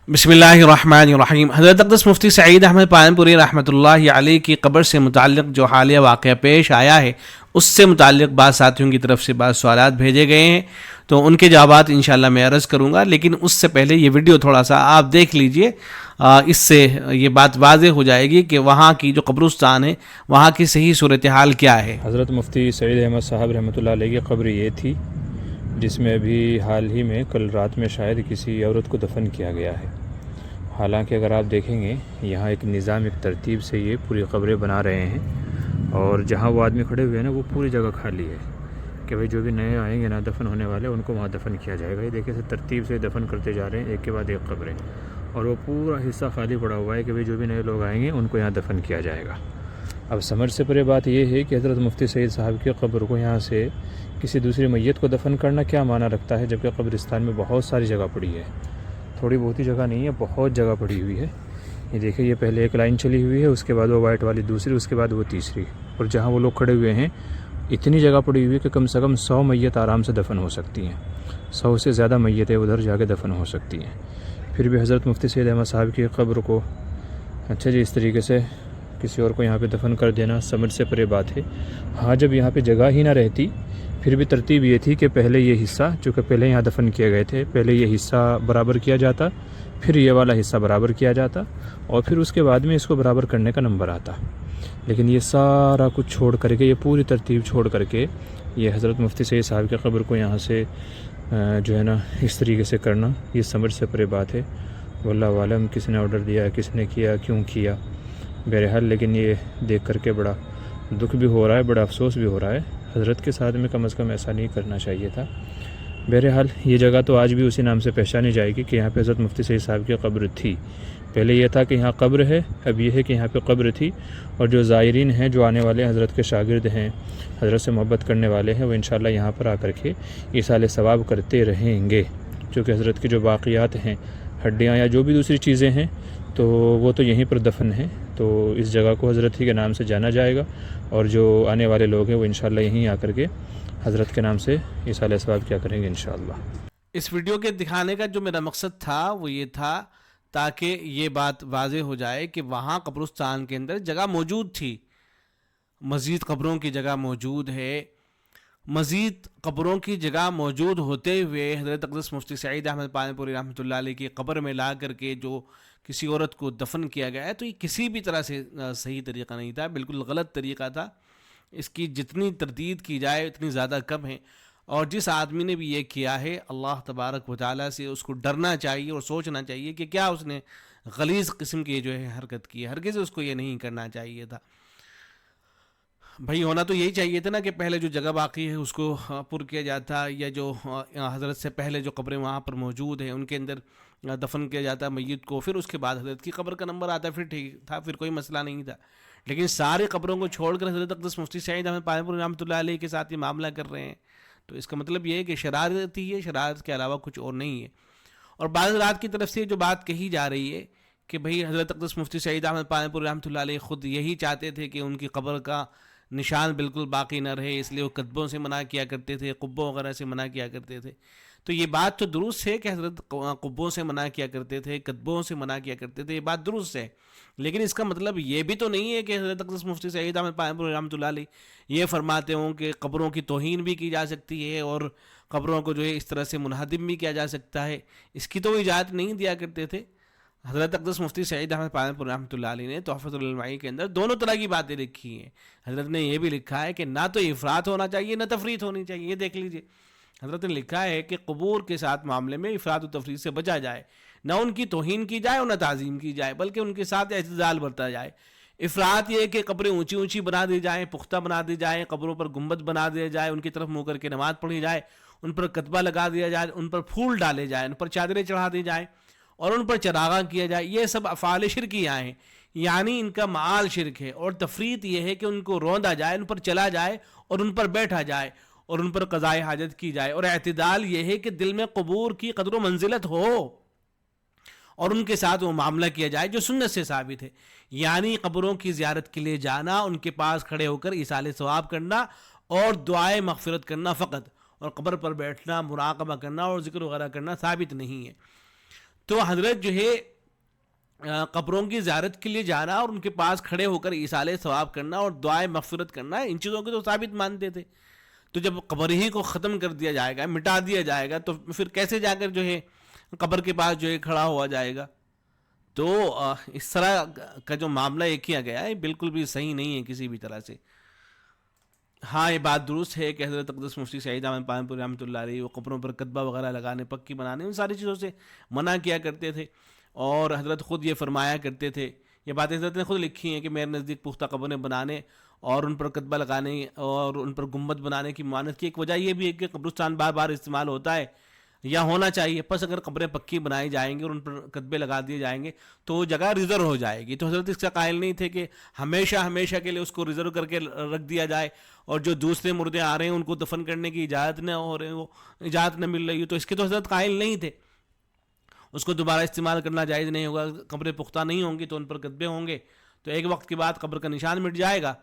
بسم اللہ الرحمن الرحیم۔ حضرت اقدس مفتی سعید احمد پالنپوری رحمۃ اللہ علیہ کی قبر سے متعلق جو حالیہ واقعہ پیش آیا ہے اس سے متعلق بعض ساتھیوں کی طرف سے بعض سوالات بھیجے گئے ہیں، تو ان کے جوابات انشاءاللہ میں عرض کروں گا، لیکن اس سے پہلے یہ ویڈیو تھوڑا سا آپ دیکھ لیجئے، اس سے یہ بات واضح ہو جائے گی کہ وہاں کی جو قبرستان ہے وہاں کی صحیح صورتحال کیا ہے۔ حضرت مفتی سعید احمد صاحب رحمۃ اللہ علیہ کی قبر یہ تھی جس میں ابھی حال ہی میں کل رات میں شاید کسی عورت کو دفن کیا گیا ہے۔ حالانکہ اگر آپ دیکھیں گے یہاں ایک نظام، ایک ترتیب سے یہ پوری قبریں بنا رہے ہیں، اور جہاں وہ آدمی کھڑے ہوئے ہیں نا وہ پوری جگہ خالی ہے کہ بھائی جو بھی نئے آئیں گے نا دفن ہونے والے ان کو وہاں دفن کیا جائے گا۔ یہ دیکھیں سے ترتیب سے دفن کرتے جا رہے ہیں ایک کے بعد ایک قبریں، اور وہ پورا حصہ خالی پڑا ہوا ہے کہ بھائی جو بھی نئے لوگ آئیں گے ان کو یہاں دفن کیا جائے گا۔ اب سمجھ سے پرے بات یہ ہے کہ حضرت مفتی سعید صاحب کی قبر کو یہاں سے کسی دوسری میت کو دفن کرنا کیا معنی رکھتا ہے، جبکہ قبرستان میں بہت ساری جگہ پڑی ہے، تھوڑی بہت ہی جگہ نہیں ہے، بہت جگہ پڑی ہوئی ہے۔ یہ دیکھیں یہ پہلے ایک لائن چلی ہوئی ہے، اس کے بعد وہ وائٹ والی دوسری، اس کے بعد وہ تیسری، اور جہاں وہ لوگ کھڑے ہوئے ہیں اتنی جگہ پڑی ہوئی ہے کہ کم سے کم 100 میت آرام سے دفن ہو سکتی ہیں، 100 سے زیادہ میتیں ادھر جا کے دفن ہو سکتی ہیں۔ پھر بھی حضرت مفتی سعید احمد صاحب کی قبر کو اچھا جی اس طریقے سے کسی اور کو یہاں پہ دفن کر دینا سمجھ سے پرے بات ہے۔ ہاں جب یہاں پہ جگہ ہی نہ رہتی پھر بھی ترتیب یہ تھی کہ پہلے یہ حصہ، چونکہ پہلے یہاں دفن کیے گئے تھے، پہلے یہ حصہ برابر کیا جاتا، پھر یہ والا حصہ برابر کیا جاتا، اور پھر اس کے بعد میں اس کو برابر کرنے کا نمبر آتا۔ لیکن یہ سارا کچھ چھوڑ کر کے، یہ پوری ترتیب چھوڑ کر کے یہ حضرت مفتی سعید صاحب کی قبر کو یہاں سے جو ہے نا اس طریقے سے کرنا، یہ سمجھ سے پرے بات ہے۔ واللہ عالم کس نے آرڈر دیا، کس نے کیا، کیوں کیا، بہرحال لیکن یہ دیکھ کر کے بڑا دکھ بھی ہو رہا ہے، بڑا افسوس بھی ہو رہا ہے۔ حضرت کے ساتھ میں کم از کم ایسا نہیں کرنا چاہیے تھا۔ بہرحال یہ جگہ تو آج بھی اسی نام سے پہچانی جائے گی کہ یہاں پہ حضرت مفتی سعید صاحب کی قبر تھی۔ پہلے یہ تھا کہ یہاں قبر ہے، اب یہ ہے کہ یہاں پہ قبر تھی، اور جو زائرین ہیں، جو آنے والے حضرت کے شاگرد ہیں، حضرت سے محبت کرنے والے ہیں، وہ انشاءاللہ یہاں پر آ کر کے ایصال ثواب کرتے رہیں گے، کیونکہ حضرت کے جو باقیات ہیں، ہڈیاں یا جو بھی دوسری چیزیں ہیں، تو وہ تو یہیں پر دفن ہیں، تو اس جگہ کو حضرت ہی کے نام سے جانا جائے گا، اور جو آنے والے لوگ ہیں وہ انشاءاللہ یہیں آ کر کے حضرت کے نام سے ایصال ثواب کیا کریں گے انشاءاللہ۔ اس ویڈیو کے دکھانے کا جو میرا مقصد تھا وہ یہ تھا تاکہ یہ بات واضح ہو جائے کہ وہاں قبرستان کے اندر جگہ موجود تھی، مزید قبروں کی جگہ موجود ہے، مزید قبروں کی جگہ موجود ہوتے ہوئے حضرت اقدس مفتی سعید احمد پالنپوری رحمۃ اللہ علیہ کی قبر میں لا کر کے جو کسی عورت کو دفن کیا گیا ہے، تو یہ کسی بھی طرح سے صحیح طریقہ نہیں تھا، بالکل غلط طریقہ تھا۔ اس کی جتنی تردید کی جائے اتنی زیادہ کم ہے، اور جس آدمی نے بھی یہ کیا ہے اللہ تبارک و تعالیٰ سے اس کو ڈرنا چاہیے اور سوچنا چاہیے کہ کیا اس نے غلیظ قسم کی جو ہے حرکت کی ہے، ہرگز اس کو یہ نہیں کرنا چاہیے تھا۔ بھائی ہونا تو یہی چاہیے تھا نا کہ پہلے جو جگہ باقی ہے اس کو پر کیا جاتا، یا جو حضرت سے پہلے جو قبریں وہاں پر موجود ہیں ان کے اندر دفن کیا جاتا میت کو، پھر اس کے بعد حضرت کی قبر کا نمبر آتا، پھر ٹھیک تھا، پھر کوئی مسئلہ نہیں تھا۔ لیکن سارے قبروں کو چھوڑ کر حضرت اقدس مفتی سعید احمد پالنپوری رحمۃ اللہ علیہ کے ساتھ یہ معاملہ کر رہے ہیں، تو اس کا مطلب یہ ہے کہ شرارت ہی ہے، شرارت کے علاوہ کچھ اور نہیں ہے۔ اور بعض رات کی طرف سے جو بات کہی جا رہی ہے کہ بھئی حضرت اقدس مفتی سعید احمد پالنپوری رحمۃ اللہ علیہ خود یہی چاہتے تھے کہ ان کی قبر کا نشان بالکل باقی نہ رہے، اس لیے وہ کتبوں سے منع کیا کرتے تھے، قبوں وغیرہ سے منع کیا کرتے تھے۔ تو یہ بات تو درست ہے کہ حضرت قبوں سے منع کیا کرتے تھے، کتبوں سے منع کیا کرتے تھے، یہ بات درست ہے، لیکن اس کا مطلب یہ بھی تو نہیں ہے کہ حضرت اقدس مفتی سعید احمد پالنپوری رحمۃ اللہ علیہ یہ فرماتے ہوں کہ قبروں کی توہین بھی کی جا سکتی ہے اور قبروں کو جو ہے اس طرح سے منہدم بھی کیا جا سکتا ہے، اس کی تو وہ اجازت نہیں دیا کرتے تھے۔ حضرت اقدس مفتی سعید احمد پالنپوری رحمۃ اللہ علیہ نے تحفۃ العلمائی کے اندر دونوں طرح کی باتیں لکھی ہیں۔ حضرت نے یہ بھی لکھا ہے کہ نہ تو افراط ہونا چاہیے نہ تفریط ہونی چاہیے، یہ دیکھ لیجئے حضرت نے لکھا ہے کہ قبور کے ساتھ معاملے میں افراط و تفریط سے بچا جائے، نہ ان کی توہین کی جائے اور نہ تعظیم کی جائے، بلکہ ان کے ساتھ اعتدال برتا جائے۔ افراط یہ کہ قبریں اونچی اونچی بنا دی جائیں، پختہ بنا دی جائیں، قبروں پر گنبد بنا دیا جائے، ان کی طرف منہ کر کے نماز پڑھی جائے، ان پر کتبہ لگا دیا جائے، ان پر پھول ڈالے جائیں، ان پر چادریں چڑھا دی جائیں اور ان پر چراغاں کیا جائے، یہ سب افعال شرکیہ ہیں، یعنی ان کا معال شرک ہے۔ اور تفریط یہ ہے کہ ان کو روندا جائے، ان پر چلا جائے اور ان پر بیٹھا جائے اور ان پر قضائے حاجت کی جائے۔ اور اعتدال یہ ہے کہ دل میں قبور کی قدر و منزلت ہو اور ان کے ساتھ وہ معاملہ کیا جائے جو سنت سے ثابت ہے، یعنی قبروں کی زیارت کے لیے جانا، ان کے پاس کھڑے ہو کر ایصال ثواب کرنا اور دعائے مغفرت کرنا فقط، اور قبر پر بیٹھنا، مراقبہ کرنا اور ذکر وغیرہ کرنا ثابت نہیں ہے۔ تو حضرت جو ہے قبروں کی زیارت کے لیے جانا اور ان کے پاس کھڑے ہو کر ایصال ثواب کرنا اور دعائے مغفرت کرنا، ان چیزوں کو تو ثابت مانتے تھے. تو جب قبر ہی کو ختم کر دیا جائے گا، مٹا دیا جائے گا، تو پھر کیسے جا کر جو ہے قبر کے پاس جو ہے کھڑا ہوا جائے گا؟ تو اس طرح کا جو معاملہ یہ کیا گیا ہے بالکل بھی صحیح نہیں ہے کسی بھی طرح سے. ہاں یہ بات درست ہے کہ حضرت اقدس مفتی سعید احمد پالنپوری رحمۃ اللہ علیہ وہ قبروں پر کتبہ وغیرہ لگانے، پکی بنانے، ان ساری چیزوں سے منع کیا کرتے تھے. اور حضرت خود یہ فرمایا کرتے تھے، یہ باتیں حضرت نے خود لکھی ہیں کہ میرے نزدیک پختہ قبریں بنانے اور ان پر کتبہ لگانے اور ان پر گنبد بنانے کی ممانعت کی ایک وجہ یہ بھی ہے کہ قبرستان بار بار استعمال ہوتا ہے یا ہونا چاہیے. پس اگر قبریں پکی بنائی جائیں گی اور ان پر کتبے لگا دیے جائیں گے تو وہ جگہ ریزرو ہو جائے گی. تو حضرت اس کا قائل نہیں تھے کہ ہمیشہ کے لیے اس کو ریزرو کر کے رکھ دیا جائے اور جو دوسرے مردے آ رہے ہیں ان کو دفن کرنے کی اجازت نہ ہو رہے، وہ اجازت نہ مل رہی ہو. تو اس کے تو حضرت قائل نہیں تھے. اس کو دوبارہ استعمال کرنا جائز نہیں ہوگا. قبریں پختہ نہیں ہوں گی تو ان پر کتبے ہوں گے تو ایک وقت کے بعد قبر کا نشان مٹ جائے گا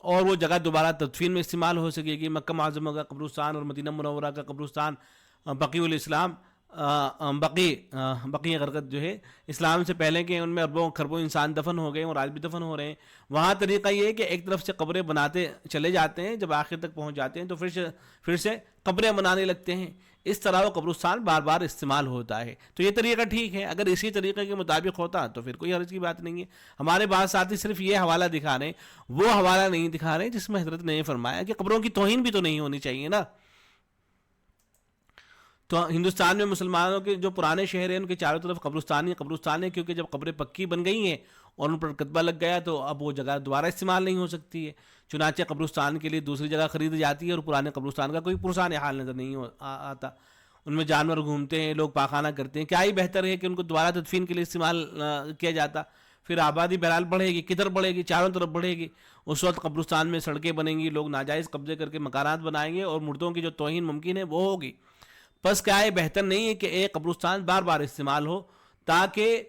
اور وہ جگہ دوبارہ تدفین میں استعمال ہو سکے گی. مکہ معظمہ کا قبرستان اور مدینہ منورہ کا قبرستان بقیع الاسلام بقیع غرقت جو ہے اسلام سے پہلے کے ان میں اربوں خربوں انسان دفن ہو گئے اور آج بھی دفن ہو رہے ہیں. وہاں طریقہ یہ ہے کہ ایک طرف سے قبریں بناتے چلے جاتے ہیں، جب آخر تک پہنچ جاتے ہیں تو پھر سے قبریں بنانے لگتے ہیں. اس طرح وہ قبرستان بار بار استعمال ہوتا ہے. تو یہ طریقہ ٹھیک ہے. اگر اسی طریقے کے مطابق ہوتا تو پھر کوئی حرج کی بات نہیں ہے. ہمارے بعض ساتھی صرف یہ حوالہ دکھا رہے ہیں، وہ حوالہ نہیں دکھا رہے جس میں حضرت نے یہ فرمایا کہ قبروں کی توہین بھی تو نہیں ہونی چاہیے نا. تو ہندوستان میں مسلمانوں کے جو پرانے شہر ہیں ان کے چاروں طرف قبرستان ہے، کیونکہ جب قبریں پکی بن گئی ہیں اور ان پر کتبہ لگ گیا تو اب وہ جگہ دوبارہ استعمال نہیں ہو سکتی ہے. چنانچہ قبرستان کے لیے دوسری جگہ خرید جاتی ہے اور پرانے قبرستان کا کوئی پرسان حال نظر نہیں آتا. ان میں جانور گھومتے ہیں، لوگ پاخانہ کرتے ہیں. کیا ہی بہتر ہے کہ ان کو دوبارہ تدفین کے لیے استعمال کیا جاتا. پھر آبادی بہرحال بڑھے گی، کدھر بڑھے گی؟ چاروں طرف بڑھے گی. اس وقت قبرستان میں سڑکیں بنیں گی، لوگ ناجائز قبضے کر کے مکانات بنائیں گے اور مردوں کی جو توہین ممکن ہے وہ ہوگی. بس کیا ہے بہتر نہیں ہے کہ ایک قبرستان بار بار استعمال ہو تاکہ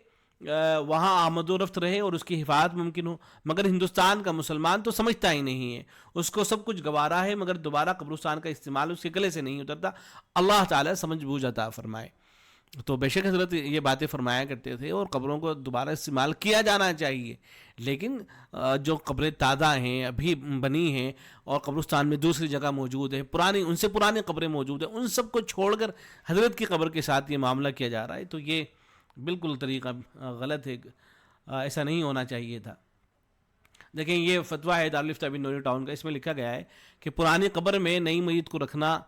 وہاں آمد و رفت رہے اور اس کی حفاظت ممکن ہو. مگر ہندوستان کا مسلمان تو سمجھتا ہی نہیں ہے، اس کو سب کچھ گوارا ہے مگر دوبارہ قبرستان کا استعمال اس کے گلے سے نہیں اترتا. اللہ تعالیٰ سمجھ بوجھ عطا فرمائے. تو بے شک حضرت یہ باتیں فرمایا کرتے تھے اور قبروں کو دوبارہ استعمال کیا جانا چاہیے. لیکن جو قبریں تازہ ہیں، ابھی بنی ہیں اور قبرستان میں دوسری جگہ موجود ہے، ان سے پرانی قبریں موجود ہیں، ان سب کو چھوڑ کر حضرت کی قبر کے ساتھ یہ معاملہ کیا جا رہا ہے تو یہ بالکل طریقہ غلط ہے. ایسا نہیں ہونا چاہیے تھا. دیکھیں یہ فتویٰ ہے دارالفتہ بن نوری ٹاؤن کا. اس میں لکھا گیا ہے کہ پرانی قبر میں نئی میت کو رکھنا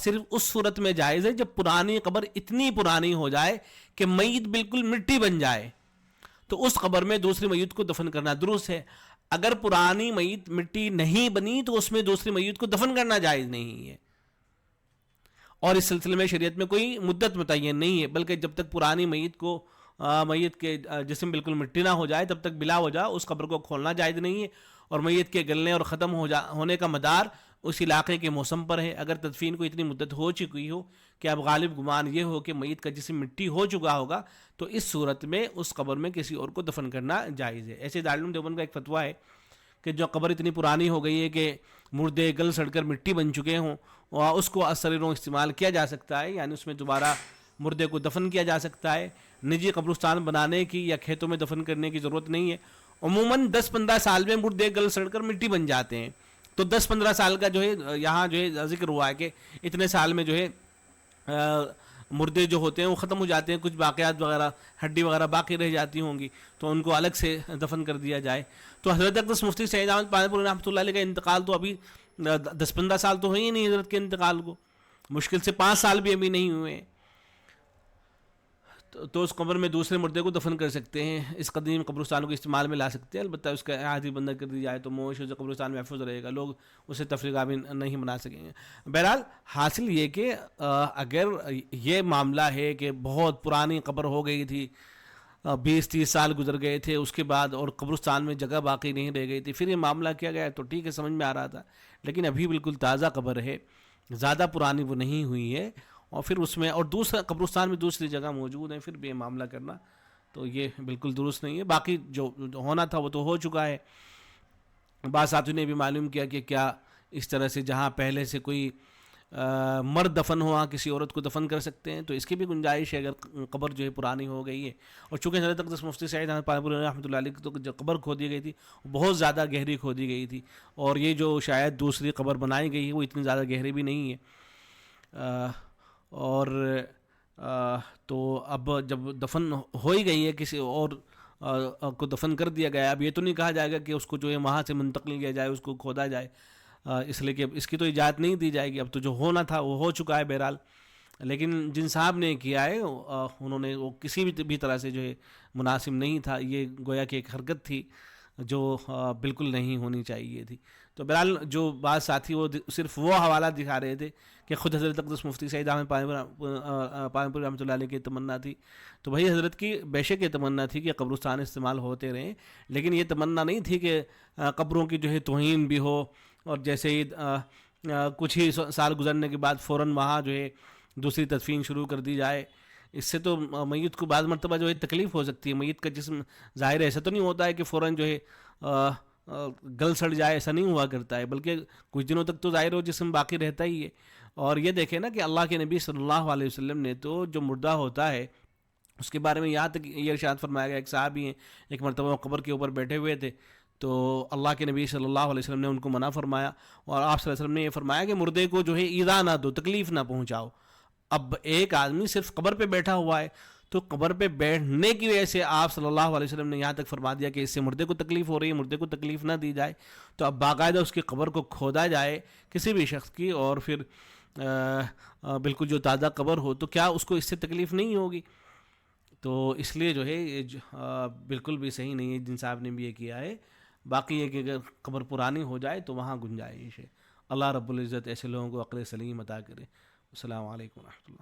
صرف اس صورت میں جائز ہے جب پرانی قبر اتنی پرانی ہو جائے کہ میت بالکل مٹی بن جائے تو اس قبر میں دوسری میت کو دفن کرنا درست ہے. اگر پرانی میت مٹی نہیں بنی تو اس میں دوسری میت کو دفن کرنا جائز نہیں ہے. اور اس سلسلے میں شریعت میں کوئی مدت متعین نہیں ہے، بلکہ جب تک پرانی میت کے جسم بالکل مٹی نہ ہو جائے تب تک بلا وجہ اس قبر کو کھولنا جائز نہیں ہے. اور میت کے گلنے اور ختم ہونے کا مدار اس علاقے کے موسم پر ہے. اگر تدفین کو اتنی مدت ہو چکی ہو کہ اب غالب گمان یہ ہو کہ میت کا جسم مٹی ہو چکا ہوگا تو اس صورت میں اس قبر میں کسی اور کو دفن کرنا جائز ہے. ایسے دارالعلوم دیوبند کا ایک فتویٰ ہے کہ جو قبر اتنی پرانی ہو گئی ہے کہ مردے گل سڑ کر مٹی بن چکے ہوں اور اس کو اثر رو استعمال کیا جا سکتا ہے، یعنی اس میں دوبارہ مردے کو دفن کیا جا سکتا ہے. نجی قبرستان بنانے کی یا کھیتوں میں دفن کرنے کی ضرورت نہیں ہے. عموماً 10-15 سال میں مردے گل سڑ کر مٹی بن جاتے ہیں. تو 10-15 سال کا جو ہے یہاں جو ہے ذکر ہوا ہے کہ اتنے سال میں جو ہے مردے جو ہوتے ہیں وہ ختم ہو جاتے ہیں، کچھ باقیات وغیرہ ہڈی وغیرہ باقی رہ جاتی ہوں گی تو ان کو الگ سے دفن کر دیا جائے. تو حضرت اقدس مفتی سعید احمد پالنپوری رحمۃ اللہ علیہ کا انتقال تو ابھی 10-15 سال تو ہوئی ہی نہیں حضرت کے انتقال کو، مشکل سے 5 سال بھی ابھی نہیں ہوئے ہیں. تو اس قبر میں دوسرے مردے کو دفن کر سکتے ہیں، اس قدیم قبرستان کو استعمال میں لا سکتے ہیں. البتہ اس کا احاطی بندر کر دی جائے تو موش قبرستان محفوظ رہے گا، لوگ اسے تفریقہ بھی نہیں بنا سکیں گے. بہرحال حاصل یہ کہ اگر یہ معاملہ ہے کہ بہت پرانی قبر ہو گئی تھی، 20-30 سال گزر گئے تھے اس کے بعد اور قبرستان میں جگہ باقی نہیں رہ گئی تھی، پھر یہ معاملہ کیا گیا تو ٹھیک ہے، سمجھ میں آ رہا تھا. لیکن ابھی بالکل تازہ قبر ہے، زیادہ پرانی وہ نہیں ہوئی ہے اور پھر اس میں اور دوسرا قبرستان میں دوسری جگہ موجود ہیں، پھر بھی یہ معاملہ کرنا تو یہ بالکل درست نہیں ہے. باقی جو ہونا تھا وہ تو ہو چکا ہے. بعض ساتھیوں نے بھی معلوم کیا کہ کیا اس طرح سے جہاں پہلے سے کوئی مرد دفن ہوا کسی عورت کو دفن کر سکتے ہیں، تو اس کی بھی گنجائش ہے اگر قبر جو ہے پرانی ہو گئی ہے. اور چونکہ حضرت اقدس مفتی سعید احمد پالن پوری رحمۃ اللہ علیہ کی تو جو قبر کھودی گئی تھی وہ بہت زیادہ گہری کھودی گئی تھی، اور یہ جو شاید دوسری قبر بنائی گئی ہے وہ اتنی زیادہ گہری بھی نہیں ہے. اور تو اب جب دفن ہو ہی گئی ہے کسی اور کو دفن کر دیا گیا، اب یہ تو نہیں کہا جائے گا کہ اس کو جو ہے وہاں سے منتقل کیا جائے، اس کو کھودا جائے، اس لیے کہ اس کی تو اجازت نہیں دی جائے گی. اب تو جو ہونا تھا وہ ہو چکا ہے بہرحال. لیکن جن صاحب نے کیا ہے انہوں نے وہ کسی بھی طرح سے جو ہے مناسب نہیں تھا، یہ گویا کہ ایک حرکت تھی جو بالکل نہیں ہونی چاہیے تھی. تو بہرحال جو بات ساتھی وہ صرف وہ حوالہ دکھا رہے تھے کہ خود حضرت اقدس مفتی سعید احمد پالن پوری رحمۃ اللہ علیہ کی تمنا تھی. تو بھائی حضرت کی بے شک یہ تمنا تھی کہ قبرستان استعمال ہوتے رہیں، لیکن یہ تمنا نہیں تھی کہ قبروں کی جو ہے توہین بھی ہو، اور جیسے ہی کچھ ہی سال گزرنے کے بعد فوراً وہاں جو ہے دوسری تدفین شروع کر دی جائے. اس سے تو میت کو بعض مرتبہ جو ہے تکلیف ہو سکتی ہے. میت کا جسم ظاہر ایسا تو نہیں ہوتا ہے کہ فوراً جو ہے گل سڑ جائے، ایسا نہیں ہوا کرتا ہے، بلکہ کچھ دنوں تک تو ظاہر ہو جسم باقی رہتا ہی ہے. اور یہ دیکھیں نا کہ اللہ کے نبی صلی اللہ علیہ وسلم نے تو جو مردہ ہوتا ہے اس کے بارے میں یہاں تک یہ ارشاد فرمایا گیا. ایک صحابی ہیں، ایک مرتبہ قبر کے اوپر بیٹھے ہوئے تھے، تو اللہ کے نبی صلی اللہ علیہ وسلم نے ان کو منع فرمایا، اور آپ صلی اللہ علیہ وسلم نے یہ فرمایا کہ مردے کو جو ہے ایذا نہ دو، تکلیف نہ پہنچاؤ. اب ایک آدمی صرف قبر پہ بیٹھا ہوا ہے، تو قبر پہ بیٹھنے کی وجہ سے آپ صلی اللہ علیہ وسلم نے یہاں تک فرما دیا کہ اس سے مردے کو تکلیف ہو رہی ہے، مردے کو تکلیف نہ دی جائے. تو اب باقاعدہ اس کی قبر کو کھودا جائے کسی بھی شخص کی، اور پھر بالکل جو تازہ قبر ہو، تو کیا اس کو اس سے تکلیف نہیں ہوگی؟ تو اس لیے جو ہے یہ بالکل بھی صحیح نہیں ہے جن صاحب نے بھی یہ کیا ہے. باقی یہ کہ اگر قبر پرانی ہو جائے تو وہاں گنجائش ہے. اللہ رب العزت ایسے لوگوں کو عقل سلیم عطا کرے. السلام علیکم ورحمۃ اللہ.